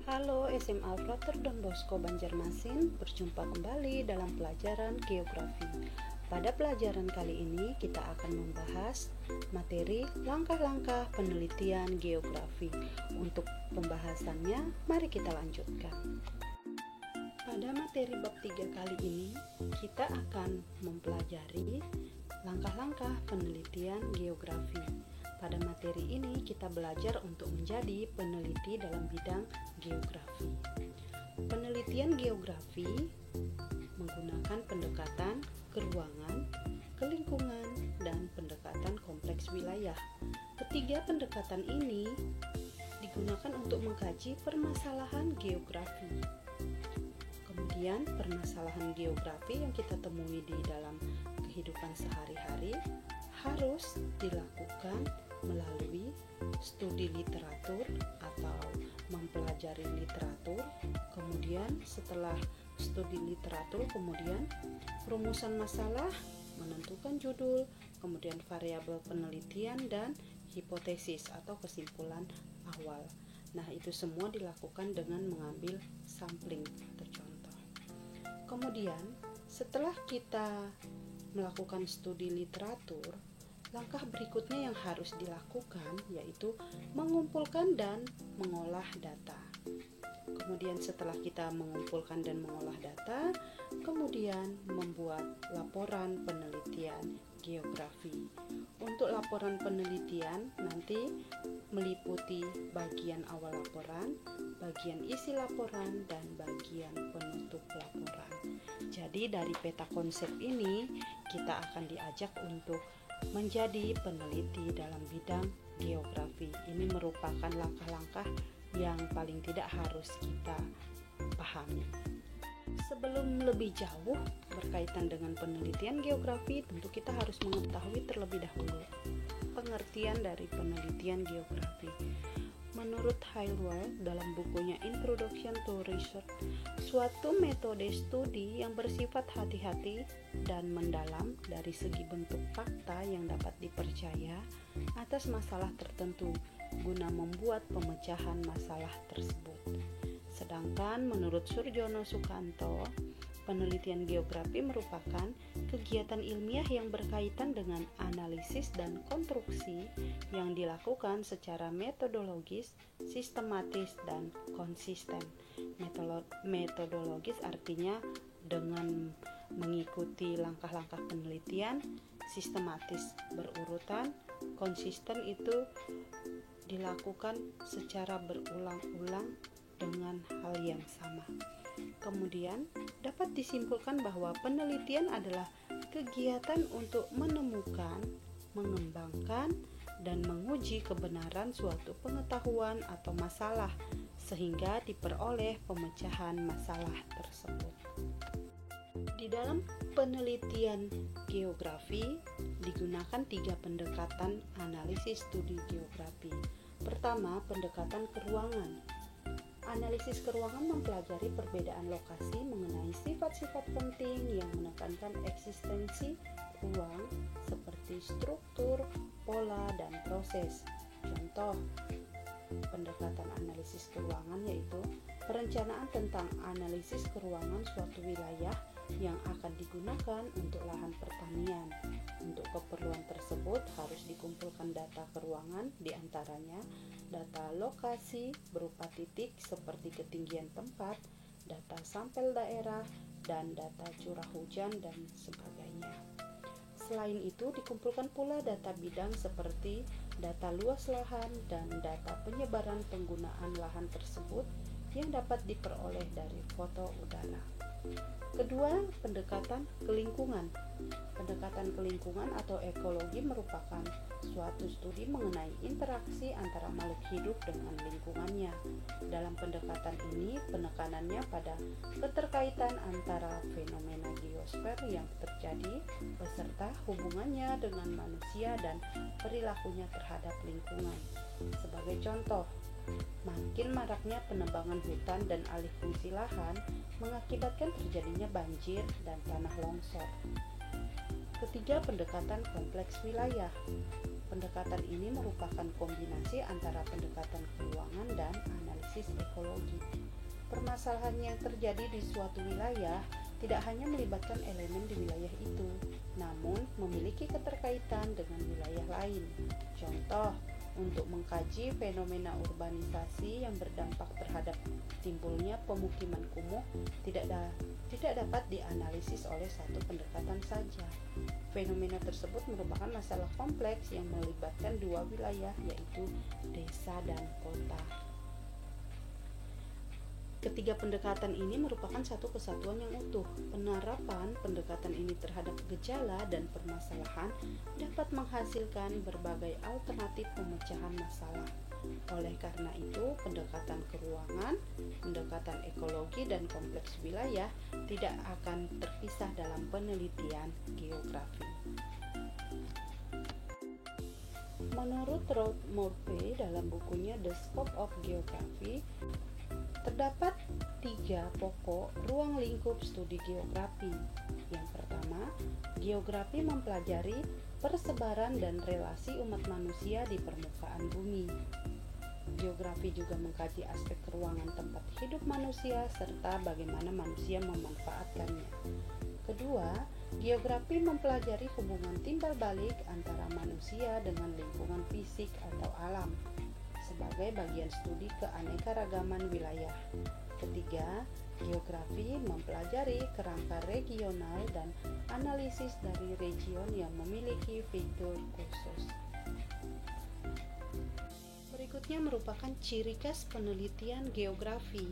Halo SMA Frater Don Bosco Banjarmasin, berjumpa kembali dalam pelajaran geografi. Pada pelajaran kali ini kita akan membahas materi langkah-langkah penelitian geografi. Untuk pembahasannya, mari kita lanjutkan. Pada materi bab 3 kali ini, kita akan mempelajari langkah-langkah penelitian geografi. Pada materi ini kita belajar untuk menjadi peneliti dalam bidang geografi. Penelitian geografi menggunakan pendekatan keruangan, kelingkungan, dan pendekatan kompleks wilayah. Ketiga pendekatan ini digunakan untuk mengkaji permasalahan geografi. Kemudian permasalahan geografi yang kita temui di dalam kehidupan sehari-hari harus dilakukan melalui studi literatur atau mempelajari literatur. Kemudian setelah studi literatur, kemudian perumusan masalah, menentukan judul, kemudian variabel penelitian dan hipotesis atau kesimpulan awal. Nah, itu semua dilakukan dengan mengambil sampling atau contoh. Kemudian setelah kita melakukan studi literatur, langkah berikutnya yang harus dilakukan yaitu mengumpulkan dan mengolah data. Kemudian setelah kita mengumpulkan dan mengolah data, kemudian membuat laporan penelitian geografi. Untuk laporan penelitian nanti meliputi bagian awal laporan, bagian isi laporan, dan bagian penutup laporan. Jadi dari peta konsep ini kita akan diajak untuk menjadi peneliti dalam bidang geografi. Ini merupakan langkah-langkah yang paling tidak harus kita pahami. Sebelum lebih jauh berkaitan dengan penelitian geografi, tentu kita harus mengetahui terlebih dahulu pengertian dari penelitian geografi. Menurut Hailward dalam bukunya Introduction to Research, suatu metode studi yang bersifat hati-hati dan mendalam dari segi bentuk fakta yang dapat dipercaya atas masalah tertentu guna membuat pemecahan masalah tersebut. Sedangkan menurut Surjono Sukanto, penelitian geografi merupakan kegiatan ilmiah yang berkaitan dengan analisis dan konstruksi yang dilakukan secara metodologis, sistematis, dan konsisten. Metodologis artinya dengan mengikuti langkah-langkah penelitian, sistematis berurutan, konsisten itu dilakukan secara berulang-ulang dengan hal yang sama. Kemudian dapat disimpulkan bahwa penelitian adalah kegiatan untuk menemukan, mengembangkan, dan menguji kebenaran suatu pengetahuan atau masalah sehingga diperoleh pemecahan masalah tersebut. Di dalam penelitian geografi digunakan 3 pendekatan analisis studi geografi. Pertama, pendekatan keruangan. Analisis keruangan mempelajari perbedaan lokasi mengenai sifat-sifat penting yang menekankan eksistensi ruang seperti struktur, pola, dan proses. Contoh pendekatan analisis keruangan yaitu perencanaan tentang analisis keruangan suatu wilayah yang akan digunakan untuk lahan pertanian. Untuk keperluan tersebut harus dikumpulkan data keruangan, diantaranya data lokasi berupa titik seperti ketinggian tempat, data sampel daerah, dan data curah hujan dan sebagainya. Selain itu dikumpulkan pula data bidang seperti data luas lahan dan data penyebaran penggunaan lahan tersebut yang dapat diperoleh dari foto udara. Kedua, pendekatan kelingkungan. Pendekatan kelingkungan atau ekologi merupakan suatu studi mengenai interaksi antara makhluk hidup dengan lingkungannya. Dalam pendekatan ini, penekanannya pada keterkaitan antara fenomena geosfer yang terjadi beserta hubungannya dengan manusia dan perilakunya terhadap lingkungan. Sebagai contoh, makin maraknya penebangan hutan dan alih fungsi lahan mengakibatkan terjadinya banjir dan tanah longsor. Ketiga, pendekatan kompleks wilayah. pendekatan ini merupakan kombinasi antara pendekatan keuangan dan analisis ekologi. Permasalahan yang terjadi di suatu wilayah tidak hanya melibatkan elemen di wilayah itu, namun memiliki keterkaitan dengan wilayah lain. Contoh, untuk mengkaji fenomena urbanisasi yang berdampak terhadap timbulnya pemukiman kumuh tidak dapat dianalisis oleh satu pendekatan saja. Fenomena tersebut merupakan masalah kompleks yang melibatkan dua wilayah, yaitu desa dan kota. Ketiga pendekatan ini merupakan satu kesatuan yang utuh. Penerapan pendekatan ini terhadap gejala dan permasalahan dapat menghasilkan berbagai alternatif pemecahan masalah. Oleh karena itu, pendekatan keuangan, pendekatan ekologi, dan kompleks wilayah tidak akan terpisah dalam penelitian geografi. Menurut Ruth Murphy dalam bukunya The Scope of Geography, terdapat 3 pokok ruang lingkup studi geografi. Yang pertama, geografi mempelajari persebaran dan relasi umat manusia di permukaan bumi. Geografi juga mengkaji aspek ruangan tempat hidup manusia serta bagaimana manusia memanfaatkannya. Kedua, geografi mempelajari hubungan timbal balik antara manusia dengan lingkungan fisik atau alam sebagai bagian studi keanekaragaman wilayah. Ketiga, geografi mempelajari kerangka regional dan analisis dari region yang memiliki fitur khusus. Berikutnya merupakan ciri khas penelitian geografi.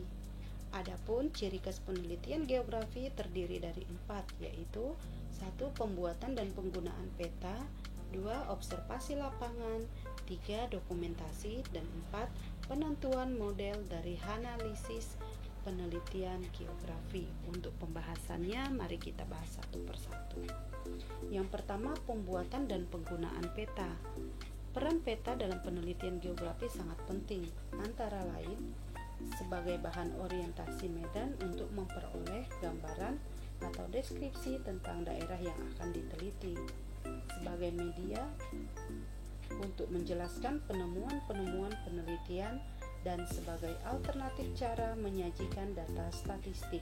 Adapun ciri khas penelitian geografi terdiri dari 4, yaitu 1. Pembuatan dan penggunaan peta, 2. Observasi lapangan, 3. Dokumentasi, dan 4. Penentuan model dari analisis penelitian geografi. Untuk pembahasannya, mari kita bahas satu persatu. Yang pertama, pembuatan dan penggunaan peta. Peran peta dalam penelitian geografi sangat penting, antara lain sebagai bahan orientasi medan untuk memperoleh gambaran atau deskripsi tentang daerah yang akan diteliti, sebagai media untuk menjelaskan penemuan-penemuan penelitian, dan sebagai alternatif cara menyajikan data statistik.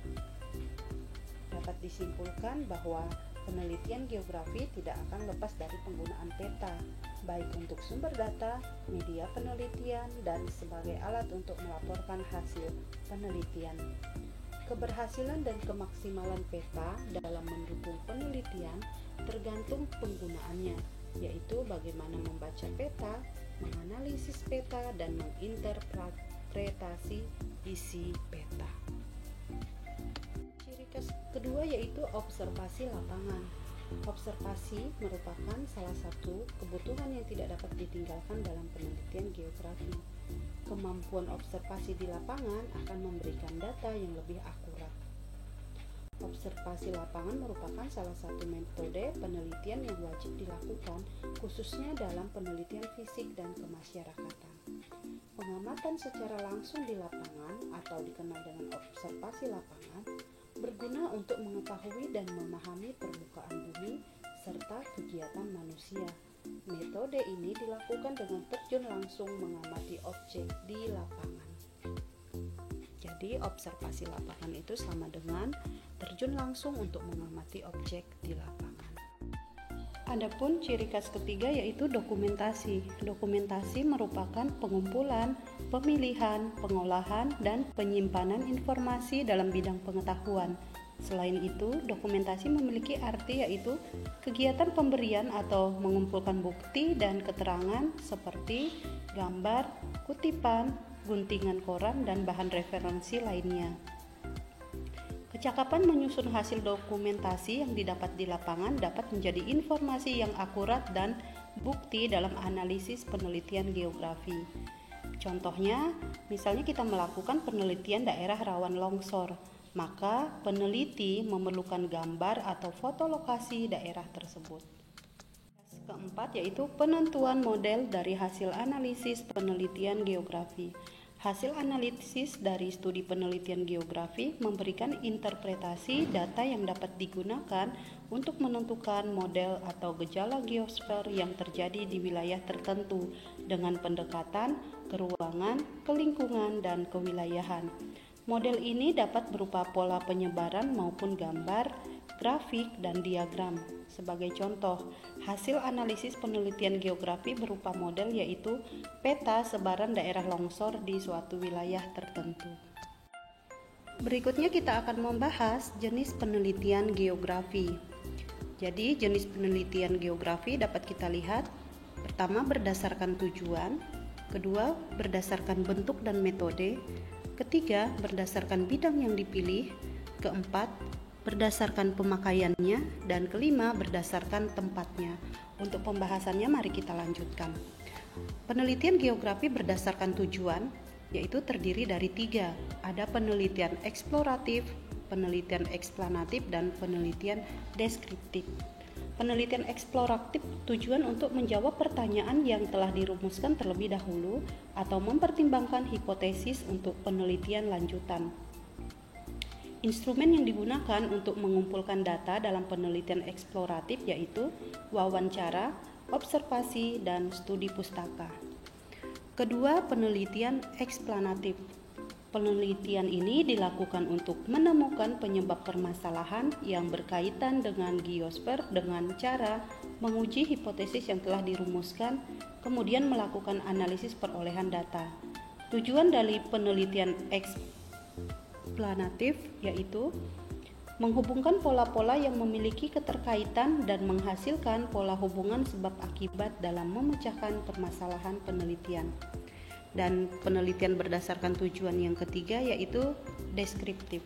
Dapat disimpulkan bahwa penelitian geografi tidak akan lepas dari penggunaan peta, baik untuk sumber data, media penelitian, dan sebagai alat untuk melaporkan hasil penelitian. Keberhasilan dan kemaksimalan peta dalam mendukung penelitian tergantung penggunaannya, yaitu bagaimana membaca peta, menganalisis peta, dan menginterpretasi isi peta. Ciri khas kedua yaitu observasi lapangan. Observasi merupakan salah satu kebutuhan yang tidak dapat ditinggalkan dalam penelitian geografi. Kemampuan observasi di lapangan akan memberikan data yang lebih akurat. Observasi lapangan merupakan salah satu metode penelitian yang wajib dilakukan, khususnya dalam penelitian fisik dan kemasyarakatan. Pengamatan secara langsung di lapangan, atau dikenal dengan observasi lapangan, berguna untuk mengetahui dan memahami permukaan bumi serta kegiatan manusia. Metode ini dilakukan dengan terjun langsung mengamati objek di lapangan. Jadi, observasi lapangan itu sama dengan terjun langsung untuk mengamati objek di lapangan. Adapun ciri khas ketiga yaitu dokumentasi. Dokumentasi merupakan pengumpulan, pemilihan, pengolahan, dan penyimpanan informasi dalam bidang pengetahuan. Selain itu, dokumentasi memiliki arti yaitu kegiatan pemberian atau mengumpulkan bukti dan keterangan seperti gambar, kutipan, guntingan koran, dan bahan referensi lainnya. Kecakapan menyusun hasil dokumentasi yang didapat di lapangan dapat menjadi informasi yang akurat dan bukti dalam analisis penelitian geografi. Contohnya, misalnya kita melakukan penelitian daerah rawan longsor, maka peneliti memerlukan gambar atau foto lokasi daerah tersebut. Keempat yaitu penentuan model dari hasil analisis penelitian geografi. Hasil analisis dari studi penelitian geografi memberikan interpretasi data yang dapat digunakan untuk menentukan model atau gejala geosfer yang terjadi di wilayah tertentu dengan pendekatan ke ruangan, ke lingkungan, dan kewilayahan. Model ini dapat berupa pola penyebaran maupun gambar, grafik, dan diagram. Sebagai contoh, hasil analisis penelitian geografi berupa model yaitu peta sebaran daerah longsor di suatu wilayah tertentu. Berikutnya kita akan membahas jenis penelitian geografi. Jadi, jenis penelitian geografi dapat kita lihat, pertama berdasarkan tujuan, kedua berdasarkan bentuk dan metode, ketiga berdasarkan bidang yang dipilih, keempat berdasarkan pemakaiannya, dan kelima berdasarkan tempatnya. Untuk pembahasannya mari kita lanjutkan. Penelitian geografi berdasarkan tujuan yaitu terdiri dari tiga, ada penelitian eksploratif, penelitian eksplanatif, dan penelitian deskriptif. Penelitian eksploratif tujuan untuk menjawab pertanyaan yang telah dirumuskan terlebih dahulu atau mempertimbangkan hipotesis untuk penelitian lanjutan. Instrumen yang digunakan untuk mengumpulkan data dalam penelitian eksploratif yaitu wawancara, observasi, dan studi pustaka. Kedua, penelitian eksplanatif. Penelitian ini dilakukan untuk menemukan penyebab permasalahan yang berkaitan dengan geosfer dengan cara menguji hipotesis yang telah dirumuskan, kemudian melakukan analisis perolehan data. Tujuan dari penelitian eksplanatif yaitu menghubungkan pola-pola yang memiliki keterkaitan dan menghasilkan pola hubungan sebab akibat dalam memecahkan permasalahan penelitian. Dan penelitian berdasarkan tujuan yang ketiga yaitu deskriptif.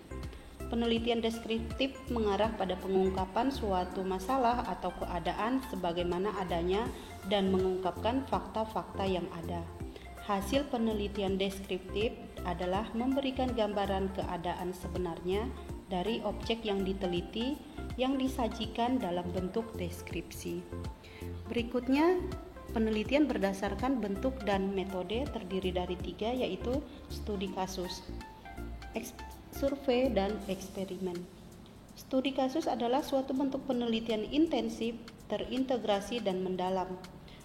Penelitian deskriptif mengarah pada pengungkapan suatu masalah atau keadaan sebagaimana adanya dan mengungkapkan fakta-fakta yang ada. Hasil penelitian deskriptif adalah memberikan gambaran keadaan sebenarnya dari objek yang diteliti yang disajikan dalam bentuk deskripsi. Berikutnya, penelitian berdasarkan bentuk dan metode terdiri dari tiga yaitu studi kasus, survei, dan eksperimen. Studi kasus adalah suatu bentuk penelitian intensif, terintegrasi, dan mendalam.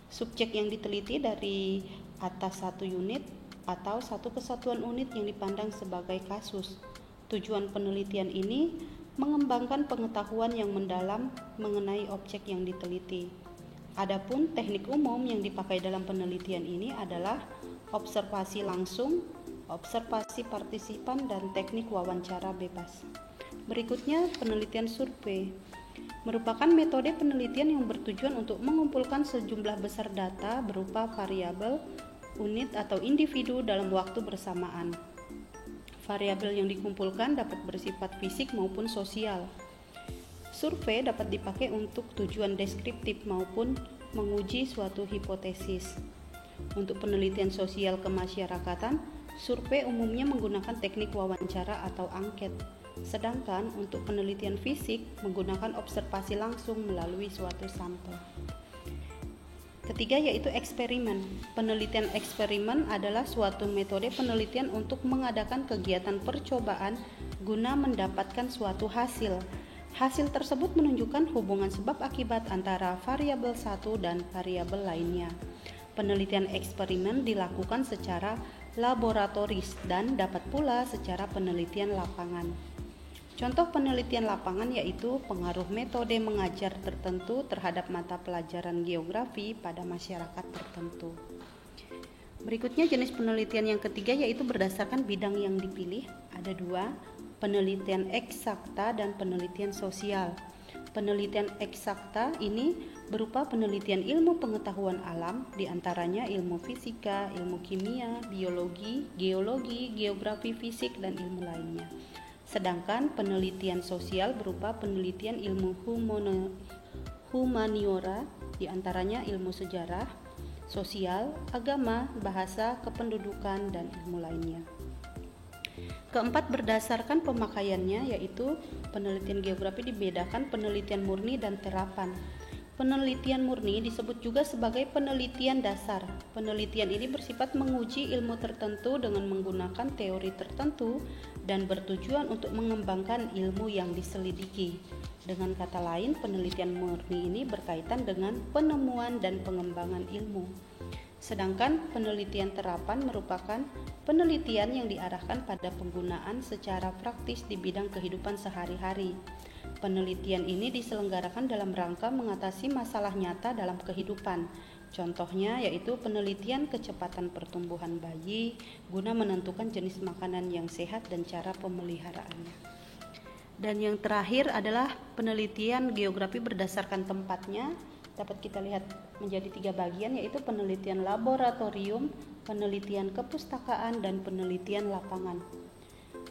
Subjek yang diteliti dari atas satu unit atau satu kesatuan unit yang dipandang sebagai kasus. Tujuan penelitian ini mengembangkan pengetahuan yang mendalam mengenai objek yang diteliti. Adapun teknik umum yang dipakai dalam penelitian ini adalah observasi langsung, observasi partisipan, dan teknik wawancara bebas. Berikutnya, penelitian survei merupakan metode penelitian yang bertujuan untuk mengumpulkan sejumlah besar data berupa variabel, unit, atau individu dalam waktu bersamaan. Variabel yang dikumpulkan dapat bersifat fisik maupun sosial. Survei dapat dipakai untuk tujuan deskriptif maupun menguji suatu hipotesis. Untuk penelitian sosial kemasyarakatan, survei umumnya menggunakan teknik wawancara atau angket. Sedangkan untuk penelitian fisik menggunakan observasi langsung melalui suatu sampel. Ketiga yaitu eksperimen. Penelitian eksperimen adalah suatu metode penelitian untuk mengadakan kegiatan percobaan guna mendapatkan suatu hasil. Hasil tersebut menunjukkan hubungan sebab akibat antara variabel satu dan variabel lainnya. Penelitian eksperimen dilakukan secara laboratoris dan dapat pula secara penelitian lapangan. Contoh penelitian lapangan yaitu pengaruh metode mengajar tertentu terhadap mata pelajaran geografi pada masyarakat tertentu. Berikutnya jenis penelitian yang ketiga yaitu berdasarkan bidang yang dipilih. Ada dua, penelitian eksakta dan penelitian sosial. Penelitian eksakta ini berupa penelitian ilmu pengetahuan alam, diantaranya ilmu fisika, ilmu kimia, biologi, geologi, geografi fisik, dan ilmu lainnya. Sedangkan penelitian sosial berupa penelitian ilmu humaniora, diantaranya ilmu sejarah, sosial, agama, bahasa, kependudukan, dan ilmu lainnya. Keempat, berdasarkan pemakaiannya, yaitu penelitian geografi dibedakan penelitian murni dan terapan. Penelitian murni disebut juga sebagai penelitian dasar. Penelitian ini bersifat menguji ilmu tertentu dengan menggunakan teori tertentu dan bertujuan untuk mengembangkan ilmu yang diselidiki. Dengan kata lain, penelitian murni ini berkaitan dengan penemuan dan pengembangan ilmu. Sedangkan penelitian terapan merupakan penelitian yang diarahkan pada penggunaan secara praktis di bidang kehidupan sehari-hari. Penelitian ini diselenggarakan dalam rangka mengatasi masalah nyata dalam kehidupan. Contohnya yaitu penelitian kecepatan pertumbuhan bayi guna menentukan jenis makanan yang sehat dan cara pemeliharaannya. Dan yang terakhir adalah penelitian geografi berdasarkan tempatnya. Dapat kita lihat menjadi 3 bagian, yaitu penelitian laboratorium, penelitian kepustakaan, dan penelitian lapangan.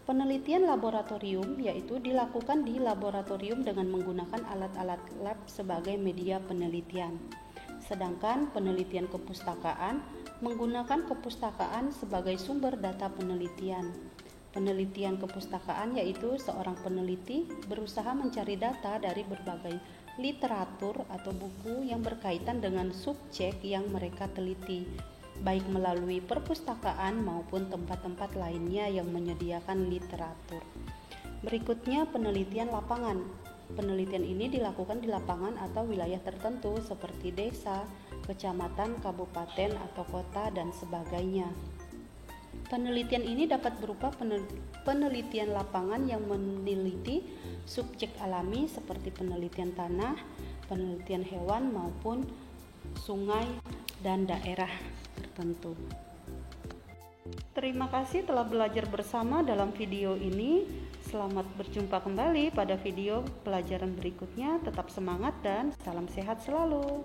Penelitian laboratorium yaitu dilakukan di laboratorium dengan menggunakan alat-alat lab sebagai media penelitian. Sedangkan penelitian kepustakaan menggunakan kepustakaan sebagai sumber data penelitian. Penelitian kepustakaan yaitu seorang peneliti berusaha mencari data dari berbagai literatur atau buku yang berkaitan dengan subjek yang mereka teliti, baik melalui perpustakaan maupun tempat-tempat lainnya yang menyediakan literatur. Berikutnya penelitian lapangan. Penelitian ini dilakukan di lapangan atau wilayah tertentu seperti desa, kecamatan, kabupaten, atau kota, dan sebagainya. Penelitian ini dapat berupa penelitian lapangan yang meneliti subjek alami seperti penelitian tanah, penelitian hewan maupun sungai dan daerah tertentu. Terima kasih telah belajar bersama dalam video ini. Selamat berjumpa kembali pada video pelajaran berikutnya. Tetap semangat dan salam sehat selalu.